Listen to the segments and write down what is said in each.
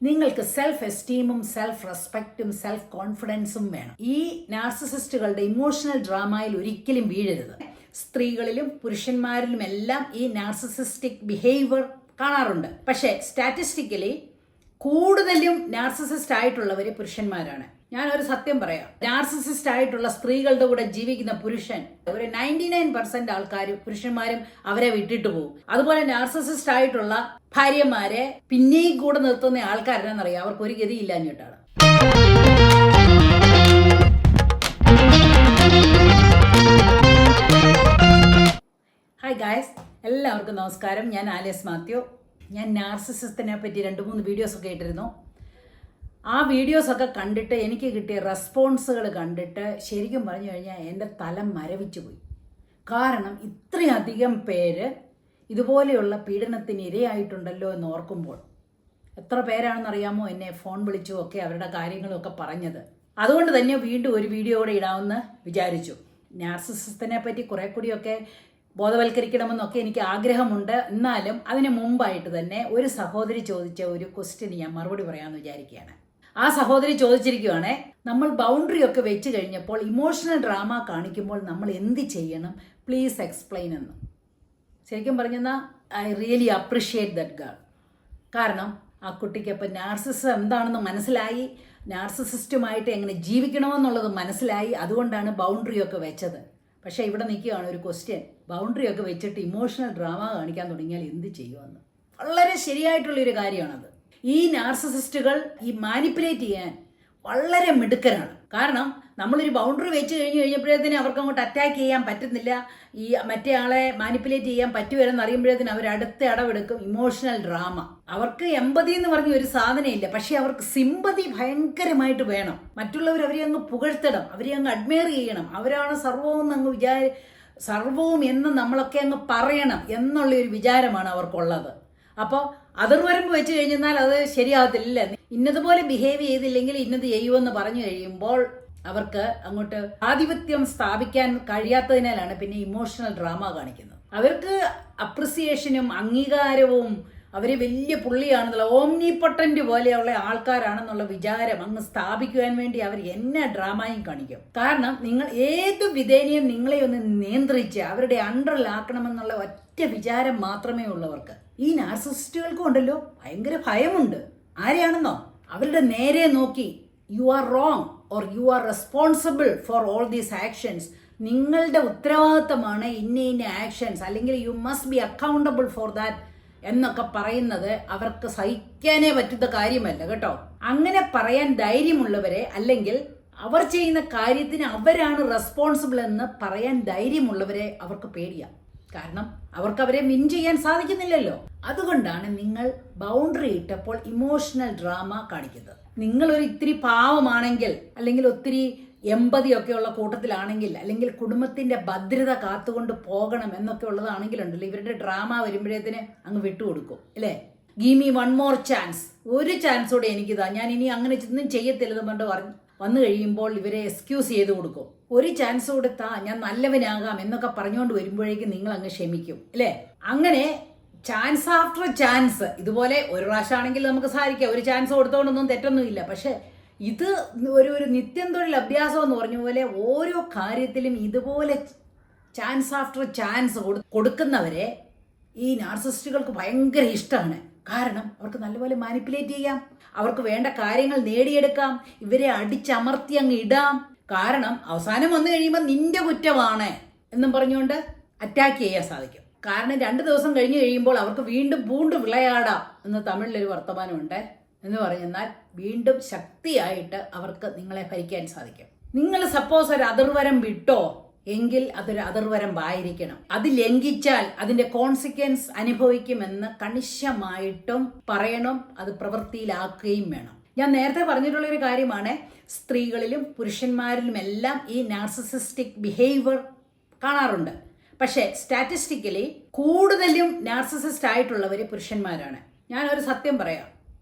നിങ്ങൾക്ക് self എസ്റ്റീമും self റെസ്പെക്റ്റും self കോൺഫിഡൻസും വേണം. ഈ നാർസിസിസ്റ്റുകളുടെ ഇമോഷണൽ ഡ്രാമയിൽ ഒരിക്കലും വീഴരുത്. സ്ത്രീകളിലും പുരുഷന്മാരിലും എല്ലാം ഈ നാർസിസിസ്റ്റിക് ബിഹേവിയർ കാണാറുണ്ട്. പക്ഷേ സ്റ്റാറ്റിസ്റ്റിക്കലി കൂടുതലും നാർസിസിസ്റ്റ് ആയിട്ടുള്ളവര് പുരുഷന്മാരാണ്. ഞാനൊരു സത്യം പറയാം, നാർസിസിസ്റ്റ് ആയിട്ടുള്ള സ്ത്രീകളുടെ കൂടെ ജീവിക്കുന്ന പുരുഷൻ ഒരു 99% ആൾക്കാർ പുരുഷന്മാരും അവരെ വിട്ടിട്ട് പോകും. അതുപോലെ നാർസിസിസ്റ്റ് ആയിട്ടുള്ള ഭാര്യമാരെ പിന്നെയും കൂടെ നിർത്തുന്ന ആൾക്കാരെന്നറിയാം, അവർക്ക് ഒരു ഗതിയില്ലാഞ്ഞിട്ടാണ്. ഹായ് ഗായ്സ്, എല്ലാവർക്കും നമസ്കാരം. ഞാൻ dralicemathew. ഞാൻ നാർസിസിസത്തിനെ പറ്റി 2-3 വീഡിയോസൊക്കെ ഇട്ടിരുന്നു. ആ വീഡിയോസൊക്കെ കണ്ടിട്ട് എനിക്ക് കിട്ടിയ റെസ്പോൺസുകൾ കണ്ടിട്ട് ശരിക്കും പറഞ്ഞു കഴിഞ്ഞാൽ എൻ്റെ തലം മരവിച്ചു പോയി. കാരണം ഇത്രയധികം പേര് ഇതുപോലെയുള്ള പീഡനത്തിന് ഇരയായിട്ടുണ്ടല്ലോ എന്ന് ഓർക്കുമ്പോൾ എത്ര പേരാണെന്നറിയാമോ എന്നെ ഫോൺ വിളിച്ചും ഒക്കെ അവരുടെ കാര്യങ്ങളൊക്കെ പറഞ്ഞത്. അതുകൊണ്ട് തന്നെ വീണ്ടും ഒരു വീഡിയോ കൂടെ ഇടാമെന്ന് വിചാരിച്ചു. നാർസിസിസത്തിനെ പറ്റി കുറെ കൂടിയൊക്കെ ബോധവൽക്കരിക്കണമെന്നൊക്കെ എനിക്ക് ആഗ്രഹമുണ്ട്. എന്നാലും അതിന് മുമ്പായിട്ട് തന്നെ ഒരു സഹോദരി ചോദിച്ച ഒരു ക്വസ്റ്റ്യന് ഞാൻ മറുപടി പറയാമെന്ന് വിചാരിക്കുകയാണ്. ആ സഹോദരി ചോദിച്ചിരിക്കുകയാണെ, നമ്മൾ ബൗണ്ടറി ഒക്കെ വെച്ച് കഴിഞ്ഞപ്പോൾ ഇമോഷണൽ ഡ്രാമ കാണിക്കുമ്പോൾ നമ്മൾ എന്ത് ചെയ്യണം, പ്ലീസ് എക്സ്പ്ലെയിൻ എന്ന്. ശരിക്കും പറഞ്ഞാൽ I really appreciate that girl. കാരണം ആ കുട്ടിക്ക് ഇപ്പം നാർസിസം എന്താണെന്ന് മനസ്സിലായി, നാർസിസിസ്റ്റുമായിട്ട് എങ്ങനെ ജീവിക്കണമെന്നുള്ളത് മനസ്സിലായി. അതുകൊണ്ടാണ് ബൗണ്ടറി ഒക്കെ വെച്ചത്. പക്ഷേ ഇവിടെ നിൽക്കുകയാണ് ഒരു ക്വസ്റ്റ്യൻ, ബൗണ്ടറി ഒക്കെ വെച്ചിട്ട് ഇമോഷണൽ ഡ്രാമ കാണിക്കാൻ തുടങ്ങിയാൽ എന്ത് ചെയ്യുമെന്ന്. വളരെ ശരിയായിട്ടുള്ളൊരു കാര്യമാണത്. ഈ നാർസിസിസ്റ്റുകൾ ഈ മാനിപ്പുലേറ്റ് ചെയ്യാൻ വളരെ മിടുക്കരാണ്. കാരണം നമ്മളൊരു ബൗണ്ടറി വെച്ച് കഴിഞ്ഞപ്പോഴത്തേന് അവർക്ക് അങ്ങോട്ട് അറ്റാക്ക് ചെയ്യാൻ പറ്റുന്നില്ല, ഈ മറ്റേ ആളെ മാനിപ്പുലേറ്റ് ചെയ്യാൻ പറ്റുമെന്ന് അറിയുമ്പോഴത്തേന് അവർ അടുത്ത അടവെടുക്കും ഇമോഷണൽ ഡ്രാമ. അവർക്ക് എമ്പതി എന്ന് പറഞ്ഞ ഒരു സാധനം ഇല്ല, പക്ഷെ അവർക്ക് സിമ്പതി ഭയങ്കരമായിട്ട് വേണം. മറ്റുള്ളവർ അവരെ അങ്ങ് പുകഴ്ത്തണം, അവരെ അങ്ങ് അഡ്മയർ ചെയ്യണം, അവരാണ് സർവവും അങ്ങ് സർവവും എന്ന് നമ്മളൊക്കെ അങ്ങ് പറയണം എന്നുള്ളൊരു വിചാരമാണ് അവർക്കുള്ളത്. അപ്പോൾ അതിർവരമ്പ് വെച്ച് കഴിഞ്ഞാൽ അത് ശരിയാകത്തില്ല. ഇന്നതുപോലെ ബിഹേവ് ചെയ്തില്ലെങ്കിൽ ഇന്നത് ചെയ്യുമെന്ന് പറഞ്ഞു കഴിയുമ്പോൾ അവർക്ക് അങ്ങോട്ട് ആധിപത്യം സ്ഥാപിക്കാൻ കഴിയാത്തതിനാലാണ് പിന്നെ ഇമോഷണൽ ഡ്രാമ കാണിക്കുന്നത്. അവർക്ക് അപ്രിസിയേഷനും അംഗീകാരവും അവര് വലിയ പുള്ളിയാണെന്നുള്ള ഓംനിപൊട്ടന്റ് പോലെയുള്ള ആൾക്കാരാണെന്നുള്ള വിചാരം അങ്ങ് സ്ഥാപിക്കുവാൻ വേണ്ടി അവർ എന്നെ ഡ്രാമയും കാണിക്കും. കാരണം നിങ്ങൾ ഏത് വിധേനയും നിങ്ങളെ ഒന്ന് നിയന്ത്രിച്ച് അവരുടെ അണ്ടറിലാക്കണമെന്നുള്ള ഒറ്റ വിചാരം മാത്രമേ ഉള്ളവർക്ക്. ഈ നാർസിസിസ്റ്റുകൾക്കും ഉണ്ടല്ലോ ഭയങ്കര ഭയമുണ്ട്. ആരെയാണെന്നോ, അവരുടെ നേരെ നോക്കി you are wrong or you are responsible for all these actions, നിങ്ങളുടെ ഉത്തരവാദിത്തമാണ് ഇന്ന ആക്ഷൻസ്, അല്ലെങ്കിൽ you must be accountable for that എന്നൊക്കെ പറയുന്നത് അവർക്ക് സഹിക്കാനേ പറ്റുന്ന കാര്യമല്ല കേട്ടോ. അങ്ങനെ പറയാൻ ധൈര്യമുള്ളവരെ, അല്ലെങ്കിൽ അവർ ചെയ്യുന്ന കാര്യത്തിന് അവരാണ് റെസ്പോൺസിബിൾ എന്ന് പറയാൻ ധൈര്യമുള്ളവരെ അവർക്ക് പേടിയാം. കാരണം അവർക്ക് അവരെ വിൻ ചെയ്യാൻ സാധിക്കുന്നില്ലല്ലോ. അതുകൊണ്ടാണ് നിങ്ങൾ ബൗണ്ടറി ഇട്ടപ്പോൾ ഇമോഷണൽ ഡ്രാമ കാണിക്കുന്നത്. നിങ്ങളൊരു ഇത്തിരി പാവമാണെങ്കിൽ, അല്ലെങ്കിൽ ഒത്തിരി എമ്പതിയൊക്കെ ഉള്ള കൂട്ടത്തിലാണെങ്കിൽ, അല്ലെങ്കിൽ കുടുംബത്തിന്റെ ഭദ്രത കാത്തുകൊണ്ട് പോകണം എന്നൊക്കെ ഉള്ളതാണെങ്കിലുണ്ടല്ലോ, ഇവരുടെ ഡ്രാമ വരുമ്പോഴത്തേന് അങ്ങ് വിട്ടുകൊടുക്കും അല്ലേ. Give me one more chance, ഒരു ചാൻസ് കൂടെ എനിക്കിതാ, ഞാൻ ഇനി അങ്ങനെ ഒന്നും ചെയ്യത്തില്ലെന്ന് പറഞ്ഞ് വന്നു കഴിയുമ്പോൾ ഇവരെ എക്സ്ക്യൂസ് ചെയ്ത് കൊടുക്കും. ഒരു ചാൻസ് കൊടുത്താ ഞാൻ നല്ലവനാകാം എന്നൊക്കെ പറഞ്ഞുകൊണ്ട് വരുമ്പോഴേക്കും നിങ്ങൾ അങ്ങ് ക്ഷമിക്കും അല്ലേ. അങ്ങനെ ചാൻസ് ആഫ്റ്റർ ചാൻസ്, ഇതുപോലെ ഒരു പ്രാവശ്യമാണെങ്കിൽ നമുക്ക് സാധിക്കാം, ഒരു ചാൻസ് കൊടുത്തോണ്ടൊന്നും തെറ്റൊന്നുമില്ല. പക്ഷെ ഇത് ഒരു നിത്യം തൊഴിൽ അഭ്യാസം എന്ന് പറഞ്ഞ പോലെ ഓരോ കാര്യത്തിലും ഇതുപോലെ ചാൻസ് ആഫ്റ്റർ ചാൻസ് കൊടുക്കുന്നവരെ ഈ നാർസിസ്റ്റുകൾക്ക് ഭയങ്കര ഇഷ്ടമാണ്. കാരണം അവർക്ക് നല്ലപോലെ മാനിപ്പുലേറ്റ് ചെയ്യാം, അവർക്ക് വേണ്ട കാര്യങ്ങൾ നേടിയെടുക്കാം, ഇവരെ അടിച്ചമർത്തി അങ്ങ് ഇടാം. കാരണം അവസാനം വന്നു കഴിയുമ്പോൾ നിന്റെ കുറ്റമാണ് എന്നും പറഞ്ഞുകൊണ്ട് അറ്റാക്ക് ചെയ്യാൻ സാധിക്കും. കാരണം 2 ദിവസം കഴിഞ്ഞ് കഴിയുമ്പോൾ അവർക്ക് വീണ്ടും പൂണ്ട് വിളയാടാം എന്ന് തമിഴിലൊരു വർത്തമാനമുണ്ട്. എന്ന് പറഞ്ഞാൽ വീണ്ടും ശക്തിയായിട്ട് അവർക്ക് നിങ്ങളെ ഭരിക്കാൻ സാധിക്കും. നിങ്ങൾ സപ്പോസ് ഒരു അതിർവരം വിട്ടോ എങ്കിൽ അതൊരു അതിർവരമ്പായിരിക്കണം. അത് ലംഘിച്ചാൽ അതിന്റെ കോൺസിക്വൻസ് അനുഭവിക്കുമെന്ന് കണിശമായിട്ടും പറയണം, അത് പ്രവൃത്തിയിലാക്കുകയും വേണം. ഞാൻ നേരത്തെ പറഞ്ഞിട്ടുള്ള ഒരു കാര്യമാണ്, സ്ത്രീകളിലും പുരുഷന്മാരിലും എല്ലാം ഈ നാർസിസിസ്റ്റിക് ബിഹേവിയർ കാണാറുണ്ട്. പക്ഷേ സ്റ്റാറ്റിസ്റ്റിക്കലി കൂടുതലും നാർസിസിസ്റ്റ് ആയിട്ടുള്ളവര് പുരുഷന്മാരാണ്. ഞാനൊരു സത്യം പറയാം,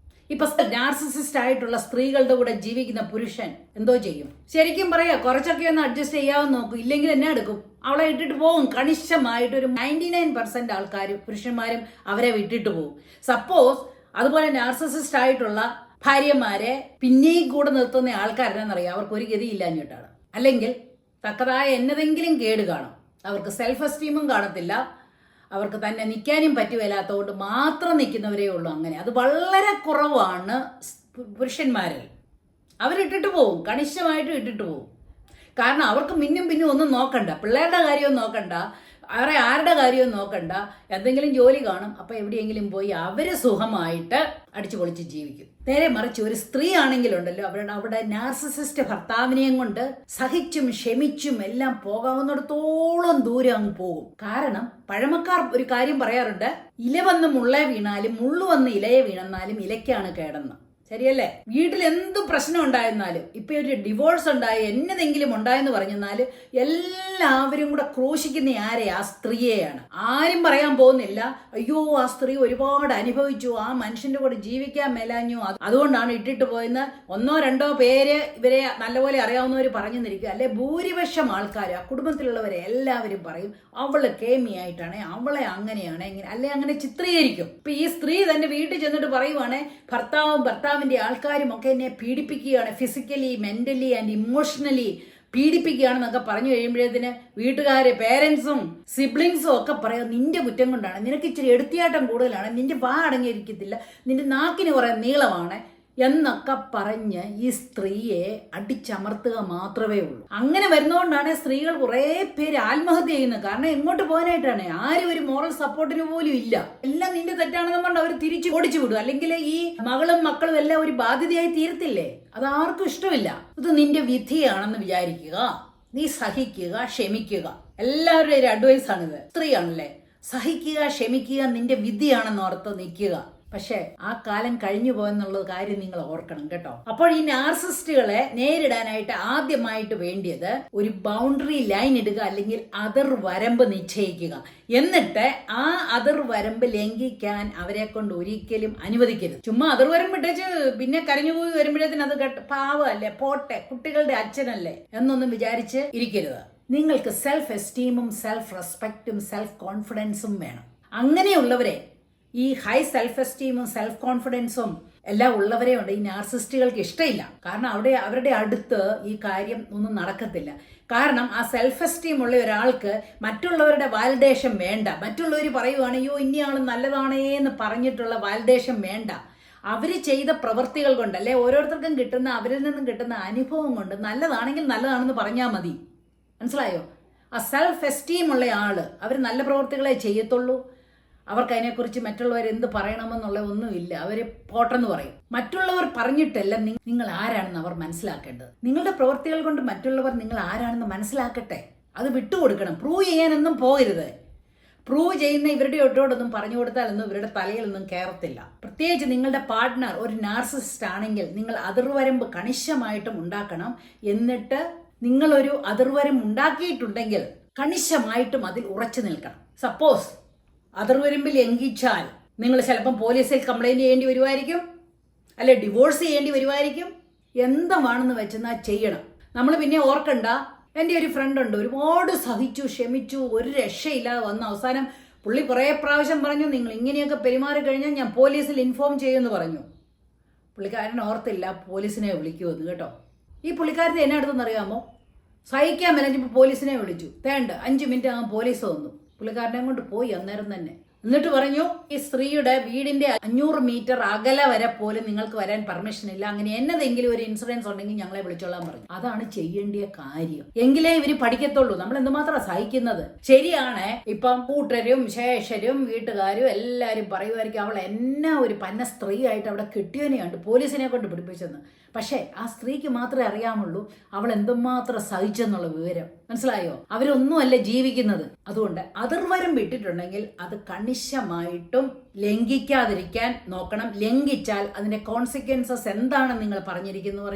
ഇപ്പൊ നാർസിസിസ്റ്റ് ആയിട്ടുള്ള സ്ത്രീകളുടെ കൂടെ ജീവിക്കുന്ന പുരുഷൻ എന്തോ ചെയ്യും? ശരിക്കും പറയാ, കുറച്ചൊക്കെ ഒന്ന് അഡ്ജസ്റ്റ് ചെയ്യാമെന്ന് നോക്കും, ഇല്ലെങ്കിൽ എന്നെ എടുക്കും, അവളെ ഇട്ടിട്ട് പോകും. കണിശമായിട്ട് ഒരു 99% ആൾക്കാരും പുരുഷന്മാരും അവരെ വിട്ടിട്ട് പോകും. സപ്പോസ് അതുപോലെ നാർസിസിസ്റ്റ് ആയിട്ടുള്ള ഭാര്യമാരെ പിന്നെയും കൂടെ നിർത്തുന്ന ആൾക്കാരെന്നറിയാം, അവർക്ക് ഒരു ഗതിയില്ലാഞ്ഞിട്ടാണ്. അല്ലെങ്കിൽ തക്കതായ എന്നതെങ്കിലും കേട് കാണും. അവർക്ക് സെൽഫ് എസ്റ്റീമും കാണത്തില്ല, അവർക്ക് തന്നെ നിൽക്കാനും പറ്റുകയില്ലാത്തതുകൊണ്ട് മാത്രം നിൽക്കുന്നവരേ ഉള്ളൂ. അങ്ങനെ അത് വളരെ കുറവാണ് പുരുഷന്മാരിൽ. അവരിട്ടിട്ട് പോവും, കണിശമായിട്ടും ഇട്ടിട്ട് പോവും. കാരണം അവർക്ക് പിന്നും ഒന്നും നോക്കണ്ട, പിള്ളേരുടെ കാര്യവും നോക്കണ്ട, ആരുടെ കാര്യവും നോക്കണ്ട. എന്തെങ്കിലും ജോലി കാണും, അപ്പൊ എവിടെയെങ്കിലും പോയി അവര് സുഖമായിട്ട് അടിച്ചു പൊളിച്ച് ജീവിക്കും. നേരെ മറിച്ച് ഒരു സ്ത്രീ ആണെങ്കിലുണ്ടല്ലോ, അവിടെ നാർസിസിസ്റ്റ് ഭർത്താവിനെയും കൊണ്ട് സഹിച്ചും ക്ഷമിച്ചും എല്ലാം പോകാവുന്നിടത്തോളം ദൂരം അങ്ങ് പോകും. കാരണം പഴമക്കാർ ഒരു കാര്യം പറയാറുണ്ട്, ഇല വന്ന് മുള്ളെ വീണാലും മുള്ളു വന്ന് ഇലയെ വീണെന്നാലും ഇലയ്ക്കാണ് കേടെന്ന്. ശരിയല്ലേ? വീട്ടിൽ എന്ത് പ്രശ്നം ഉണ്ടായിരുന്നാലും, ഇപ്പൊ ഒരു ഡിവോഴ്സ് ഉണ്ടായി എന്നതെങ്കിലും ഉണ്ടായെന്ന് പറഞ്ഞെന്നാല് എല്ലാവരും കൂടെ ക്രൂശിക്കുന്ന ആരെ? ആ സ്ത്രീയെയാണ്. ആരും പറയാൻ പോകുന്നില്ല, അയ്യോ ആ സ്ത്രീ ഒരുപാട് അനുഭവിച്ചു, ആ മനുഷ്യന്റെ കൂടെ ജീവിക്കാൻ മേലാഞ്ഞു, അതുകൊണ്ടാണ് ഇട്ടിട്ട് പോയെന്ന് ഒന്നോ രണ്ടോ പേര് ഇവരെ നല്ലപോലെ അറിയാവുന്നവർ പറഞ്ഞു നിൽക്കുക. അല്ലെ ഭൂരിപക്ഷം ആൾക്കാർ, ആ കുടുംബത്തിലുള്ളവരെ എല്ലാവരും പറയും അവള് കേമിയായിട്ടാണ്, അവളെ അങ്ങനെയാണ് ഇങ്ങനെ, അല്ലെ അങ്ങനെ ചിത്രീകരിക്കും. ഇപ്പൊ ഈ സ്ത്രീ തന്നെ വീട്ടിൽ ചെന്നിട്ട് പറയുവാണ്, ഭർത്താവിന്റെ ആൾക്കാരും ഒക്കെ എന്നെ പീഡിപ്പിക്കുകയാണ്, ഫിസിക്കലി, മെന്റലി ആൻഡ് ഇമോഷണലി പീഡിപ്പിക്കുകയാണെന്നൊക്കെ പറഞ്ഞു കഴിയുമ്പോഴത്തേന് വീട്ടുകാര്, പേരൻസും സിബ്ലിങ്സും ഒക്കെ പറയാം, നിന്റെ കുറ്റം കൊണ്ടാണ്, നിനക്ക് ഇച്ചിരി എടുത്തിയാട്ടം കൂടുതലാണ്, നിന്റെ വാ അടങ്ങിയിരിക്കത്തില്ല, നിന്റെ നാക്കിന് കുറെ നീളമാണ് എന്നൊക്കെ പറഞ്ഞ് ഈ സ്ത്രീയെ അടിച്ചമർത്തുക മാത്രമേ ഉള്ളൂ. അങ്ങനെ വരുന്നതുകൊണ്ടാണ് സ്ത്രീകൾ കുറെ പേര് ആത്മഹത്യ ചെയ്യുന്നത്. കാരണം എങ്ങോട്ട് പോകാനായിട്ടാണ്? ആരും ഒരു മോറൽ സപ്പോർട്ടിന് പോലും ഇല്ല. എല്ലാം നിന്റെ തെറ്റാണെന്ന് പറഞ്ഞ് അവർ തിരിച്ചു ഓടിച്ചു വിടും. അല്ലെങ്കിൽ ഈ മകളും മക്കളും എല്ലാം ഒരു ബാധ്യതയായി തീരത്തില്ലേ? അത് ആർക്കും ഇഷ്ടമില്ല. ഇത് നിന്റെ വിധിയാണെന്ന് വിചാരിക്കുക, നീ സഹിക്കുക, ക്ഷമിക്കുക. എല്ലാവരുടെയും ഒരു അഡ്വൈസ് ആണിത്. സ്ത്രീയാണല്ലേ, സഹിക്കുക, ക്ഷമിക്കുക, നിന്റെ വിധിയാണെന്ന് ഓർത്ത് നിൽക്കുക. പക്ഷെ ആ കാലം കഴിഞ്ഞു പോയെന്നുള്ള കാര്യം നിങ്ങൾ ഓർക്കണം കേട്ടോ. അപ്പോൾ ഈ നാർസിസ്റ്റുകളെ നേരിടാനായിട്ട് ആദ്യമായിട്ട് വേണ്ടിയത് ഒരു ബൗണ്ടറി ലൈൻ ഇടുക, അല്ലെങ്കിൽ അതിർ വരമ്പ് നിശ്ചയിക്കുക. എന്നിട്ട് ആ അതിർ വരമ്പ് ലംഘിക്കാൻ അവരെ കൊണ്ട് ഒരിക്കലും അനുവദിക്കരുത്. ചുമ്മാ അതിർ വരമ്പ് ഇട്ടേച്ച് പിന്നെ കരഞ്ഞുപോയി വരുമ്പോഴത്തേന് അത് പാവല്ലേ, പോട്ടെ, കുട്ടികളുടെ അച്ഛനല്ലേ എന്നൊന്നും വിചാരിച്ച് ഇരിക്കരുത്. നിങ്ങൾക്ക് സെൽഫ് എസ്റ്റീമും സെൽഫ് റെസ്പെക്റ്റും സെൽഫ് കോൺഫിഡൻസും വേണം. അങ്ങനെയുള്ളവരെ, ഈ ഹൈ സെൽഫ് എസ്റ്റീമും സെൽഫ് കോൺഫിഡൻസും എല്ലാം ഉള്ളവരെ ഉണ്ട് ഈ നാർസിസ്റ്റുകൾക്ക് ഇഷ്ടമില്ല. കാരണം അവരുടെ അടുത്ത് ഈ കാര്യം ഒന്നും നടക്കത്തില്ല. കാരണം ആ സെൽഫ് എസ്റ്റീം ഉള്ള ഒരാൾക്ക് മറ്റുള്ളവരുടെ വാലിഡേഷൻ വേണ്ട. മറ്റുള്ളവർ പറയുവാണ്, അയ്യോ ഇനിയാൾ നല്ലതാണേ എന്ന് പറഞ്ഞിട്ടുള്ള വാലിഡേഷൻ വേണ്ട. അവര് ചെയ്ത പ്രവൃത്തികൾ കൊണ്ട്, അല്ലെ ഓരോരുത്തർക്കും കിട്ടുന്ന, അവരിൽ നിന്നും കിട്ടുന്ന അനുഭവം കൊണ്ട് നല്ലതാണെങ്കിൽ നല്ലതാണെന്ന് പറഞ്ഞാൽ മതി. മനസ്സിലായോ? ആ സെൽഫ് എസ്റ്റീം ഉള്ള ആള് അവർ നല്ല പ്രവൃത്തികളെ ചെയ്യത്തുള്ളൂ. അവർക്ക് അതിനെക്കുറിച്ച് മറ്റുള്ളവർ എന്ത് പറയണമെന്നുള്ള ഒന്നുമില്ല. അവര് പോട്ടെന്ന് പറയും. മറ്റുള്ളവർ പറഞ്ഞിട്ടല്ല നിങ്ങൾ ആരാണെന്ന് അവർ മനസ്സിലാക്കേണ്ടത്. നിങ്ങളുടെ പ്രവൃത്തികൾ കൊണ്ട് മറ്റുള്ളവർ നിങ്ങൾ ആരാണെന്ന് മനസ്സിലാക്കട്ടെ. അത് വിട്ടുകൊടുക്കണം. പ്രൂവ് ചെയ്യാനൊന്നും പോകരുത്. പ്രൂവ് ചെയ്യുന്ന ഇവരുടെ ഒട്ടോടൊന്നും പറഞ്ഞു കൊടുത്താലൊന്നും ഇവരുടെ തലയിലൊന്നും കയറത്തില്ല. പ്രത്യേകിച്ച് നിങ്ങളുടെ പാർട്ട്ണർ ഒരു നാർസിസിസ്റ്റ് ആണെങ്കിൽ നിങ്ങൾ അതിർവരമ്പ് കണിശമായിട്ടും ഉണ്ടാക്കണം. എന്നിട്ട് നിങ്ങളൊരു അതിർവരം ഉണ്ടാക്കിയിട്ടുണ്ടെങ്കിൽ കണിശമായിട്ടും അതിൽ ഉറച്ചു നിൽക്കണം. സപ്പോസ് അതിർവരമ്പിൽ ലംഘിച്ചാൽ നിങ്ങൾ ചിലപ്പം പോലീസിൽ കംപ്ലൈന്റ് ചെയ്യേണ്ടി വരുമായിരിക്കും, അല്ലെ ഡിവോഴ്സ് ചെയ്യേണ്ടി വരുമായിരിക്കും. എന്താണെന്ന് വെച്ചെന്നാൽ ചെയ്യണം. നമ്മൾ പിന്നെ ഓർക്കണ്ട, എൻ്റെ ഒരു ഫ്രണ്ട് ഉണ്ട്, ഒരുപാട് സഹിച്ചു ക്ഷമിച്ചു, ഒരു രക്ഷയില്ലാതെ വന്ന അവസാനം പുള്ളി കുറേ പ്രാവശ്യം പറഞ്ഞു, നിങ്ങൾ ഇങ്ങനെയൊക്കെ പെരുമാറി കഴിഞ്ഞാൽ ഞാൻ പോലീസിൽ ഇൻഫോം ചെയ്യുമെന്ന് പറഞ്ഞു. പുള്ളിക്കാരൻ ഓർത്തില്ല പോലീസിനെ വിളിക്കുമെന്ന് കേട്ടോ. ഈ പുള്ളിക്കാരത്തെ എന്നെ അടുത്തെന്ന് അറിയാമോ, സഹിക്കാൻ മേലഞ്ഞപ്പോൾ പോലീസിനെ വിളിച്ചു. 5 മിനിറ്റ് ആ പോലീസ് വന്നു. പുള്ളിക്കാരനെ കൊണ്ട് പോയി അന്നേരം തന്നെ. എന്നിട്ട് പറഞ്ഞു, ഈ സ്ത്രീയുടെ വീടിന്റെ 500 മീറ്റർ അകലെ വരെ പോലും നിങ്ങൾക്ക് വരാൻ പെർമിഷൻ ഇല്ല, അങ്ങനെ എന്നതെങ്കിലും ഒരു ഇൻസിഡൻസ് ഉണ്ടെങ്കിൽ ഞങ്ങളെ വിളിച്ചോളാൻ പറഞ്ഞു. അതാണ് ചെയ്യേണ്ടിയ കാര്യം. എങ്കിലേ ഇവര് പഠിക്കത്തുള്ളൂ നമ്മൾ എന്തുമാത്രം സഹിക്കുന്നത്. ശരിയാണ്, ഇപ്പം കൂട്ടരും ശേഷരും വീട്ടുകാരും എല്ലാരും പറയുമായിരിക്കും, അവൾ എന്നാ ഒരു പന്ന സ്ത്രീ ആയിട്ട് അവിടെ കിട്ടിയവനെയുണ്ട് പോലീസിനെ കൊണ്ട് പിടിപ്പിച്ചെന്ന്. പക്ഷെ ആ സ്ത്രീക്ക് മാത്രമേ അറിയാമുള്ളൂ അവൾ എന്തുമാത്രം സഹിച്ചെന്നുള്ള വിവരം. മനസ്സിലായോ? അവരൊന്നുമല്ല ജീവിക്കുന്നത്. അതുകൊണ്ട് അതിർവരം വിട്ടിട്ടുണ്ടെങ്കിൽ അത് കണിശമായിട്ടും ലംഘിക്കാതിരിക്കാൻ നോക്കണം. ലംഘിച്ചാൽ അതിന്റെ കോൺസിക്വൻസസ് എന്താണെന്ന് നിങ്ങൾ പറഞ്ഞു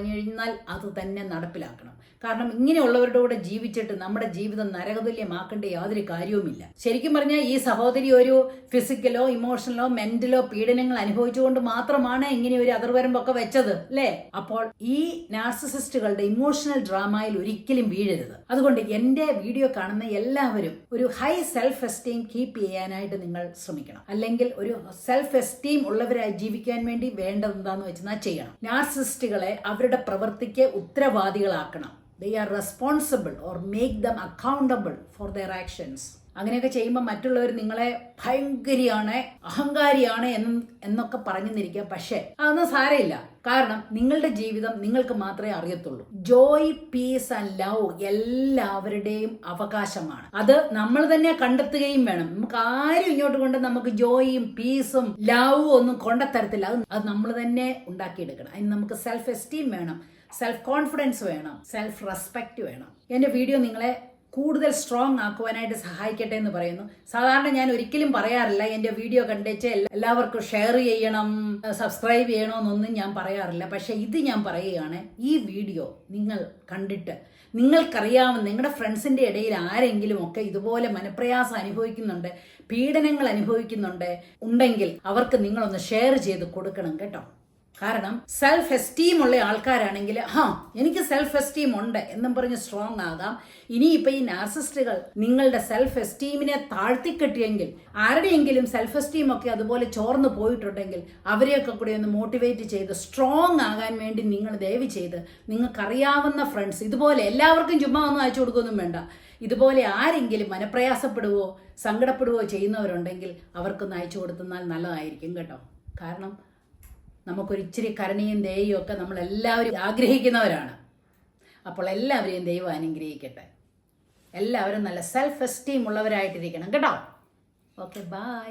കഴിഞ്ഞാൽ അത് തന്നെ നടപ്പിലാക്കണം. കാരണം ഇങ്ങനെയുള്ളവരുടെ കൂടെ ജീവിച്ചിട്ട് നമ്മുടെ ജീവിതം നരകതുല്യമാക്കേണ്ട യാതൊരു കാര്യവുമില്ല. ശരിക്കും പറഞ്ഞാൽ ഈ സഹോദരി ഒരു ഫിസിക്കലോ ഇമോഷണലോ മെന്റലോ പീഡനങ്ങൾ അനുഭവിച്ചുകൊണ്ട് മാത്രമാണ് ഇങ്ങനെ ഒരു അതിർവരമ്പൊക്കെ വെച്ചത്, അല്ലേ? അപ്പോൾ ഈ നാർസിസിസ്റ്റുകളുടെ ഇമോഷണൽ ഡ്രാമയിൽ ഒരിക്കലും വീഴരുത്. അതുകൊണ്ട് എന്റെ വീഡിയോ കാണുന്ന എല്ലാവരും ഒരു ഹൈ സെൽഫ് എസ്റ്റീം കീപ്പ് ചെയ്യാനായിട്ട് നിങ്ങൾ ശ്രമിക്കണം. അല്ലെങ്കിൽ ഒരു ഒരു സെൽഫ് എസ്റ്റീം ഉള്ളവരായി ജീവിക്കാൻ വേണ്ടി വേണ്ടത് എന്താന്ന് വെച്ചാൽ ചെയ്യണം. നാർസിസ്റ്റുകളെ അവരുടെ പ്രവൃത്തിക്ക് ഉത്തരവാദികളാക്കണം. They are responsible or make them accountable for their actions. അങ്ങനെയൊക്കെ ചെയ്യുമ്പോൾ മറ്റുള്ളവർ നിങ്ങളെ ഭയങ്കരിയാണ്, അഹങ്കാരിയാണ് എന്നൊക്കെ പറഞ്ഞിരിക്കുക. പക്ഷേ അതൊന്നും സാരമില്ല. കാരണം നിങ്ങളുടെ ജീവിതം നിങ്ങൾക്ക് മാത്രമേ അറിയത്തുള്ളൂ. ജോയ്, പീസ് ആൻഡ് ലവ് എല്ലാവരുടെയും അവകാശമാണ്. അത് നമ്മൾ തന്നെ കണ്ടെത്തുകയും വേണം. നമുക്ക് ആരും ഇങ്ങോട്ട് കൊണ്ട് നമുക്ക് ജോയും പീസും ലവും ഒന്നും കൊണ്ടുത്തരത്തില്ല. അത് നമ്മൾ തന്നെ ഉണ്ടാക്കിയെടുക്കണം. അതിന് നമുക്ക് സെൽഫ് എസ്റ്റീം വേണം, സെൽഫ് കോൺഫിഡൻസ് വേണം, സെൽഫ് റെസ്പെക്റ്റ് വേണം. എൻ്റെ വീഡിയോ നിങ്ങളെ കൂടുതൽ സ്ട്രോങ് ആക്കുവാനായിട്ട് സഹായിക്കട്ടെ എന്ന് പറയുന്നു. സാധാരണ ഞാൻ ഒരിക്കലും പറയാറില്ല എൻ്റെ വീഡിയോ കണ്ടേച്ച് എല്ലാവർക്കും ഷെയർ ചെയ്യണം, സബ്സ്ക്രൈബ് ചെയ്യണമെന്നൊന്നും ഞാൻ പറയാറില്ല. പക്ഷേ ഇത് ഞാൻ പറയുകയാണ്, ഈ വീഡിയോ നിങ്ങൾ കണ്ടിട്ട് നിങ്ങൾക്കറിയാവുന്ന നിങ്ങളുടെ ഫ്രണ്ട്സിൻ്റെ ഇടയിൽ ആരെങ്കിലും ഒക്കെ ഇതുപോലെ മനപ്രയാസം അനുഭവിക്കുന്നുണ്ട്, പീഡനങ്ങൾ അനുഭവിക്കുന്നുണ്ട് ഉണ്ടെങ്കിൽ അവർക്ക് നിങ്ങളൊന്ന് ഷെയർ ചെയ്ത് കൊടുക്കണം കേട്ടോ. കാരണം സെൽഫ് എസ്റ്റീം ഉള്ള ആൾക്കാരാണെങ്കിൽ എനിക്ക് സെൽഫ് എസ്റ്റീം ഉണ്ട് എന്നും പറഞ്ഞ് സ്ട്രോങ് ആകാം. ഇനിയിപ്പോൾ ഈ നാർസിസ്റ്റുകൾ നിങ്ങളുടെ സെൽഫ് എസ്റ്റീമിനെ താഴ്ത്തിക്കെട്ടിയെങ്കിൽ, ആരുടെയെങ്കിലും സെൽഫ് എസ്റ്റീം ഒക്കെ അതുപോലെ ചോർന്നു പോയിട്ടുണ്ടെങ്കിൽ അവരെയൊക്കെ കൂടി ഒന്ന് മോട്ടിവേറ്റ് ചെയ്ത് സ്ട്രോങ് ആകാൻ വേണ്ടി നിങ്ങൾ ദയവ് ചെയ്ത് നിങ്ങൾക്കറിയാവുന്ന ഫ്രണ്ട്സ്, ഇതുപോലെ എല്ലാവർക്കും ചുമ്മാ ഒന്നും അയച്ചു കൊടുക്കുകയൊന്നും വേണ്ട, ഇതുപോലെ ആരെങ്കിലും മനപ്രയാസപ്പെടുവോ സങ്കടപ്പെടുവോ ചെയ്യുന്നവരുണ്ടെങ്കിൽ അവർക്കൊന്ന് അയച്ചു കൊടുത്താൽ നല്ലതായിരിക്കും കേട്ടോ. കാരണം നമുക്കൊരിച്ചിരി കരുണയും ദയയും ഒക്കെ നമ്മളെല്ലാവരും ആഗ്രഹിക്കുന്നവരാണ്. അപ്പോൾ എല്ലാവരെയും ദൈവം അനുഗ്രഹിക്കട്ടെ. എല്ലാവരും നല്ല സെൽഫ് എസ്റ്റീം ഉള്ളവരായിട്ടിരിക്കണം കേട്ടോ. Okay, by.